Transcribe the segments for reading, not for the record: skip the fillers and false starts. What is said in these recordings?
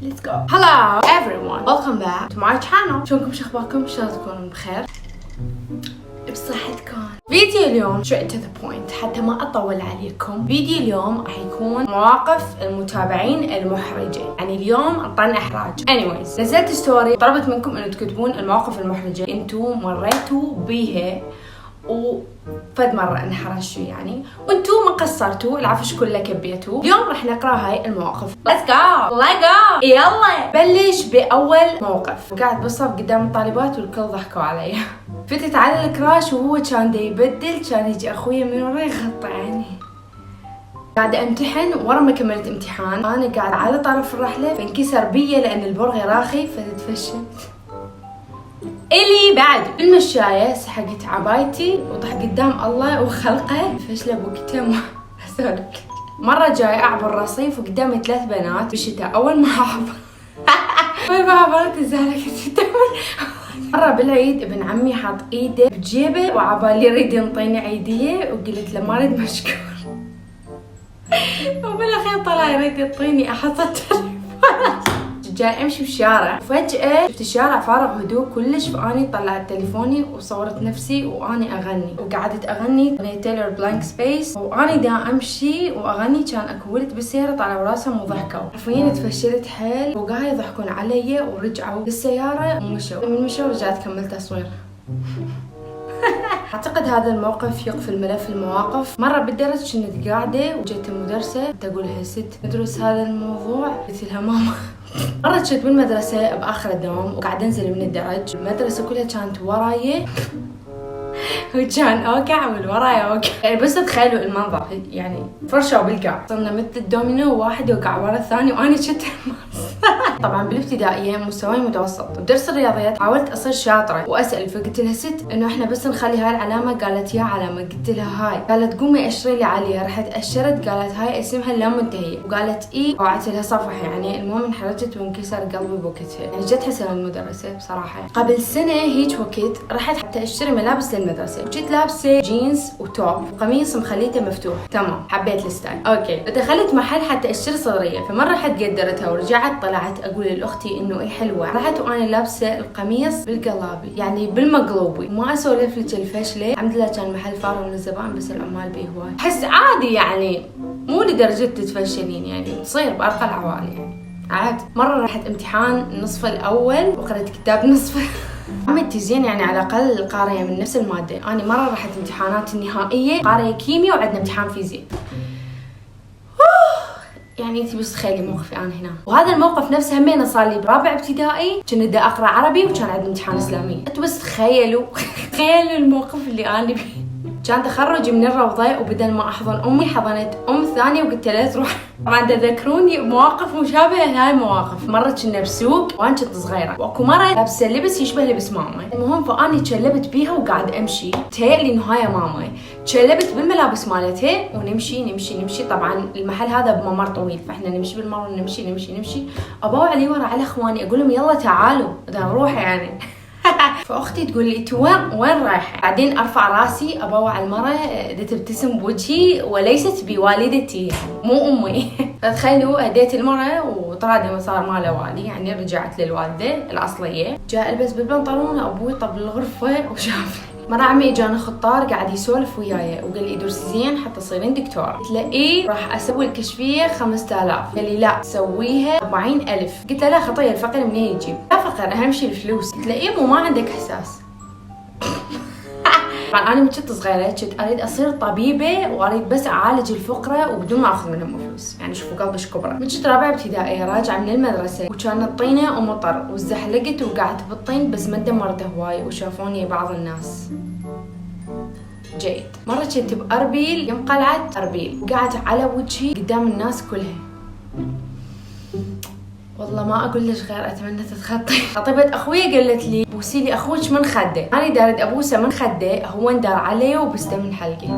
Let's go. Hello everyone, welcome back to my channel. شلونكم شخباركم؟ ان شاء الله تكونوا بخير بصحتكم. فيديو اليوم straight to the point حتى ما اطول عليكم. فيديو اليوم راح يكون مواقف المتابعين المحرجة، يعني اليوم انطرنا احراج. anyways نزلت ستوري طلبت منكم انه تكتبون المواقف المحرجة انتو مريتوا بيها وفد مرة انحرجتوا يعني، وانتو ما قصرتوا، العفش كله كبيتوا. اليوم راح نقرا هاي المواقف. Let's go يلا. بلش بأول موقف. وقاعد بالصف قدام الطالبات والكل ضحكوا علي. فتت على الكراش وهو كان دا يبدل، كان يجي اخويا من ورا يغطي عيني. قاعدة امتحن، ورا ما كملت امتحان انا قاعد على طرف الرحلة فانكسر بيا لان البرغي راخي فتتفشلت. اللي بعد بالمشاية سحقت عبايتي وطح قدام الله وخلقه فشله بوقتها ما اسولف. مرة جاي اعبر رصيف وقدامي 3 بنات بالشتاء. اول ما عبرت الزهرة كنت مرة بالعيد ابن عمي حاط ايده بجيبه وعبالي يريد ينطيني عيدية وقلت له ما اريد مشكور. وبالاخير طلع يريد يعطيني احط التليفون. جاي امشي بالشارع وفجأة شفت الشارع فارغ هدوء كلش، فاني طلعت تليفوني وصورت نفسي واني اغني، وقعدت اغني اغنية تايلور بلانك سبيس واني دا امشي واغني. كان اكو ولد بالسيارة طلعوا راسهم وضحكوا، حرفيا تفشلت حيل وقاعد يضحكون علي ورجعوا بالسيارة ومشوا. من مشوا رجعت كملت تصوير. اعتقد هذا الموقف يقفل ملف المواقف. مرة بالدرس كنت قاعدة وجت المدرسة تقول لها ست ندرس هذا الموضوع، قلت لها ماما. مرة كنت بالمدرسة بآخر الدوام وقاعد انزل من الدرج، المدرسة كلها كانت وراي وكان اوقع واللي وراي اوقع، يعني بس تخيلوا المنظر، يعني فرشة وبالقاع صرنا مثل الدومينو وواحد يوقع ورا الثاني وانا كنت طبعا بالابتدائية مستواي متوسط، بدرس الرياضيات حاولت اصير شاطرة واسأل، فقلت لها ست انه احنا بس نخلي هاي العلامة، قالت يا علامة، قلت لها هاي، قالت قومي اشري لي عليها، رحت اشرت قالت هاي اسمها لا منتهية، وقالت اي وقعت لها صفحة. يعني المهم انحرجت وانكسر قلبي بوقتها، يعني جد حسن المدرسة بصراحة. قبل سنة هيك وقت رحت حتى اشتري ملابس للمدرسة، وجيت لابسة جينز وتوب وقميص مخليته مفتوح، تمام حبيت الستايل اوكي. دخلت محل حتى اشتري صدرية، فمرة رحت قدرتها ورجعت طلعت اقول لاختي انه ايه حلوة، رحت وانا لابسة القميص بالقلابي يعني بالمقلوبي، ما اسولف لك الفشلة. الحمد لله كان محل فارغ من الزبائن بس العمال بيه هواي، احس عادي يعني مو لدرجة تتفشلين، يعني تصير بارقى العوالي يعني عادي. مرة رحت امتحان النصف الاول وقرأت كتاب نصف عملتي زين، يعني على الاقل قارية من نفس المادة. انا مرة رحت امتحانات النهائية قارية كيمياء وعندنا امتحان فيزياء، يعني انتي بس تخيلي موقفي انا هنا. وهذا الموقف نفسه همينه صار لي برابع ابتدائي، كنت دا اقرا عربي وكان عندنا امتحان اسلامي. انتوا بس تخيلوا تخيلوا الموقف اللي انا بيه. كان تخرجي من الروضه وبدل ما احضن امي حضنت ثانيه وقلت لها تروح. طبعا تذكروني مواقف مشابهه لهاي المواقف. مره كنا بسوق وانا كنت صغيره، واكو مره لابسه لبس يشبه لبس ماما، المهم فاني تشلبت بيها وقاعد امشي، تهيألي انه هاي ماما، تشلبت بالملابس مالتها ونمشي. طبعا المحل هذا بممر طويل فاحنا نمشي بالممر نمشي ابوع علي ورا على اخواني اقول لهم يلا تعالوا بدنا نروح يعني. فاختي تقول لي انت وين رايحه؟ بعدين ارفع راسي ابوع على المره تبتسم بوجهي وليست بوالدتي يعني مو امي. فتخيلوا هديت المره وطلع لي صار ما له والي، يعني رجعت للوالده الاصليه. جاء البس بالبنطلون ابوي طب الغرفه وشافني. مرة عمي اجانا خطار قاعد يسولف وياي وقال لي درسي زين حتى تصيرين دكتور. قلت له ايه راح اسوي الكشفيه 5000. قال لي لا سويها 40000. قلت له لا خطيه الفقر منين يجيب؟ لا فقر اهم شيء الفلوس. قلت له ايه مو ما عندك احساس. طبعا انا من كنت صغيره كنت اريد اصير طبيبه واريد بس اعالج الفقراء وبدون ما اخذ منهم فلوس، يعني شوفوا قلبش كبره. من كنت رابعه ابتدائي راجعه من المدرسه وكانت طينه ومطر وزحلقت وقعدت بالطين بس ما دمرته هواي وشافوني بعض الناس. جيد. مرة كنت بأربيل يوم قلعة أربيل وقعدت على وجهي قدام الناس كلها. والله ما اقول لك غير اتمنى تتخطي. خطيبة اخويا قالت لي بوسي لي اخوك من خده، انا دارد ابوسه من خده، هو اندار علي وبسته من حلقي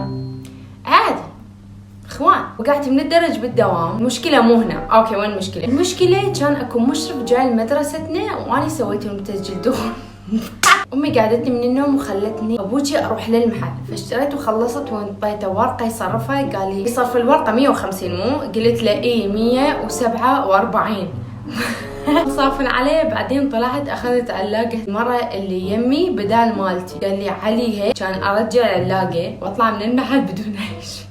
عادي اخوان. وقعت من الدرج بالدوام. المشكله مو هنا، اوكي وين المشكله؟ المشكله كان اكو مشرف جاي لمدرستنا وانا سويت له تسجيل دخول. امي قعدتني من النوم وخلتني ابوجي اروح للمحل، فاشتريت وخلصت وانطيته ورقه يصرفها. قال لي يصرف الورقه 150 مو؟ قلت له ايه 147. صافن عليه. بعدين طلعت اخذت علاقة المرة اللي يمي بدال مالتي. قال لي علي هيك كان ارجع علاقة واطلع من المحل بدون اي شيء.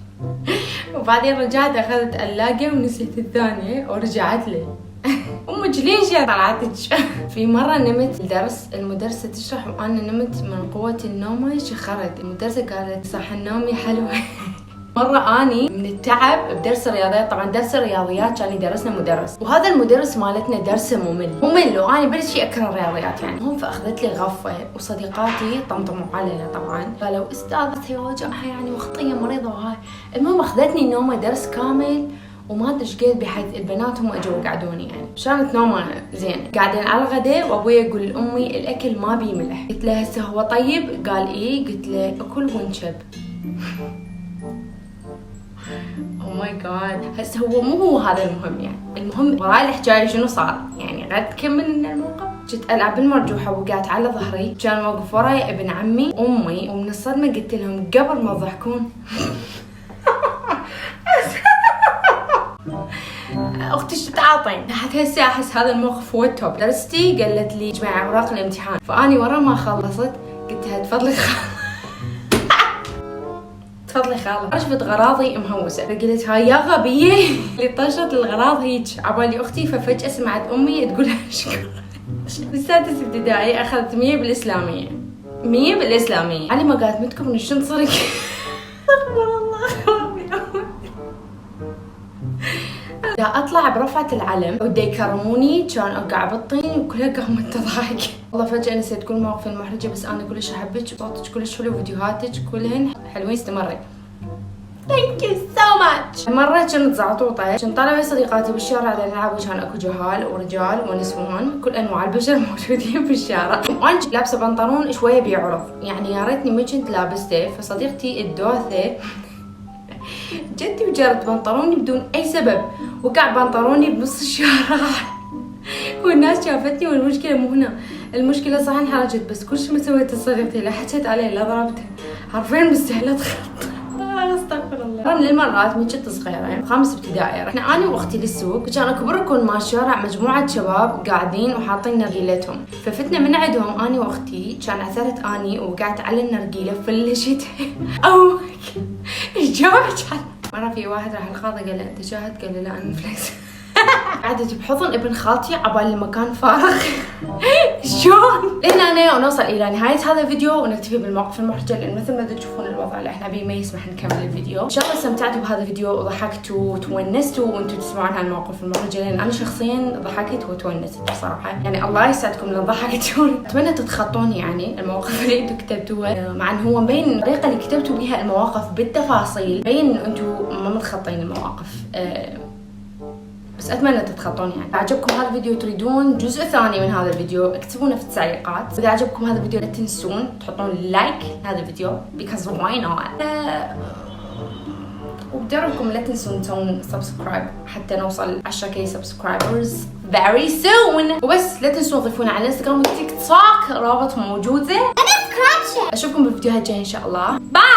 وبعدين رجعت اخذت علاقة ونسيت الثانية ورجعت لي. امك ليش يا طلعتك؟ في مرة نمت الدرس، المدرسة تشرح وانا نمت من قوة النوم شخرت. المدرسة قالت صح نومي حلوة. مرة اني من التعب بدرس الرياضيات، طبعا درس الرياضيات كان يدرسنا مدرس، وهذا المدرس مالتنا درسه ممل واني بلش اكره الرياضيات يعني. هم فاخذت لي غفة وصديقاتي طمطموا علينا طبعا، قالوا استاذتي وجعها يعني مخطية مريضة وهاي. المهم اخذتني نومة درس كامل وما ادري ايش قد، بحيث البنات هم اجوا قعدوني يعني كانت نومه زين. قاعدين على الغداء وابوي يقول لامي الاكل ما بيه ملح. قلت له هسه هو طيب؟ قال ايه. قلت له اكل وانشب. او ماي جاد. هسه هو مو هو هذا المهم يعني، المهم وراي الحكايه شنو صار يعني. غد كمل لنا الموقف. كنت العب بالمرجوحه وقعت على ظهري، كان واقف وراي ابن عمي وامي، ومن الصدمه قلت لهم قبل ما تضحكون اختي شو تعاطين. حتى هسه احس هذا الموقف هو التوب. درستي قالت لي اجمعي اوراق الامتحان، فاني ورا ما خلصت قلت لها تفضلي تفضلي خاله. شفت غراضي مهوسه فقلت هاي يا غبيه اللي طشت الغراض هيك عبالي اختي. ففجاه سمعت امي تقول اشكر. بالسادس ابتدائي اخذت 100 بالاسلاميه، 100 بالاسلاميه. علي ما قالت متكم شنو صار؟ استغفر الله. دا اطلع برفعة العلم ودا يكرموني كان اوقع بالطين وكلها قامت تضحك. والله فجأة نسيت كل مواقف المحرجة، بس انا كلش احبك وصوتك كلش حلو وفيديوهاتك كلهن حلوين. استمري. ثانك يو سو ماتش. مرة كنت زعطوطة، كنت طالعة ويا صديقاتي بالشارع نلعب وكان اكو جهال ورجال ونسوان كل انواع البشر موجودين بالشارع، وانا لابسة بنطلون شوية بيعرض يعني يا ريتني ما كنت لابسته. فصديقتي الدوثة جدي وجرت بنطلوني بدون اي سبب، وقع بنطلوني بنص الشارع والناس شافتني. والمشكله مو هنا، المشكله صح انحرجت، بس كل شيء ما سويته صديقتي لا حكيت عليه لا ضربته، حرفيا مستحيل خط. استغفر الله. مرة من المرات من كنت صغيره خامس ابتدائي، رحنا انا واختي للسوق، وكان اكو بركن مال الشارع مجموعه شباب قاعدين وحاطين نرجيلتهم، ففتنا من عندهم انا واختي. كان عثرت اني وقعدت على النرجيله فلشتها. او ايش جابك؟ مرة في واحد راح القاضي قال له انت شاهد؟ قال له لا انا مفلس. قعدت بحضن ابن خالتي عبالي المكان فارغ. شلون؟ لهنا انا ونوصل الى نهاية هذا الفيديو ونكتفي بالمواقف المحرجة، لان مثل ما تشوفون الوضع اللي احنا بيه ما يسمح نكمل الفيديو. ان شاء الله استمتعتوا بهذا الفيديو وضحكتوا وتونستوا وانتم تسمعون هالمواقف المحرجة، لان انا شخصيا ضحكت وتونست بصراحة يعني. الله يسعدكم لان ضحكتوني. اتمنى تتخطون يعني المواقف اللي انتم كتبتوها، مع ان هو مبين الطريقة اللي كتبتوا بها المواقف بالتفاصيل مبين انتم ما متخطين المواقف. بس اتمنى تتخطون يعني. اذا عجبكم هذا الفيديو تريدون جزء ثاني من هذا الفيديو اكتبونا في التعليقات. واذا عجبكم هذا الفيديو لا تنسون تحطون لايك لهذا الفيديو because why not. وبدربكم لا تنسون تسوون سبسكرايب حتى نوصل 10k سبسكرايبرز very soon. وبس لا تنسون تضيفونا على الانستغرام والتيك توك، رابط موجود. اشوفكم بالفيديوهات الجايه ان شاء الله. باي.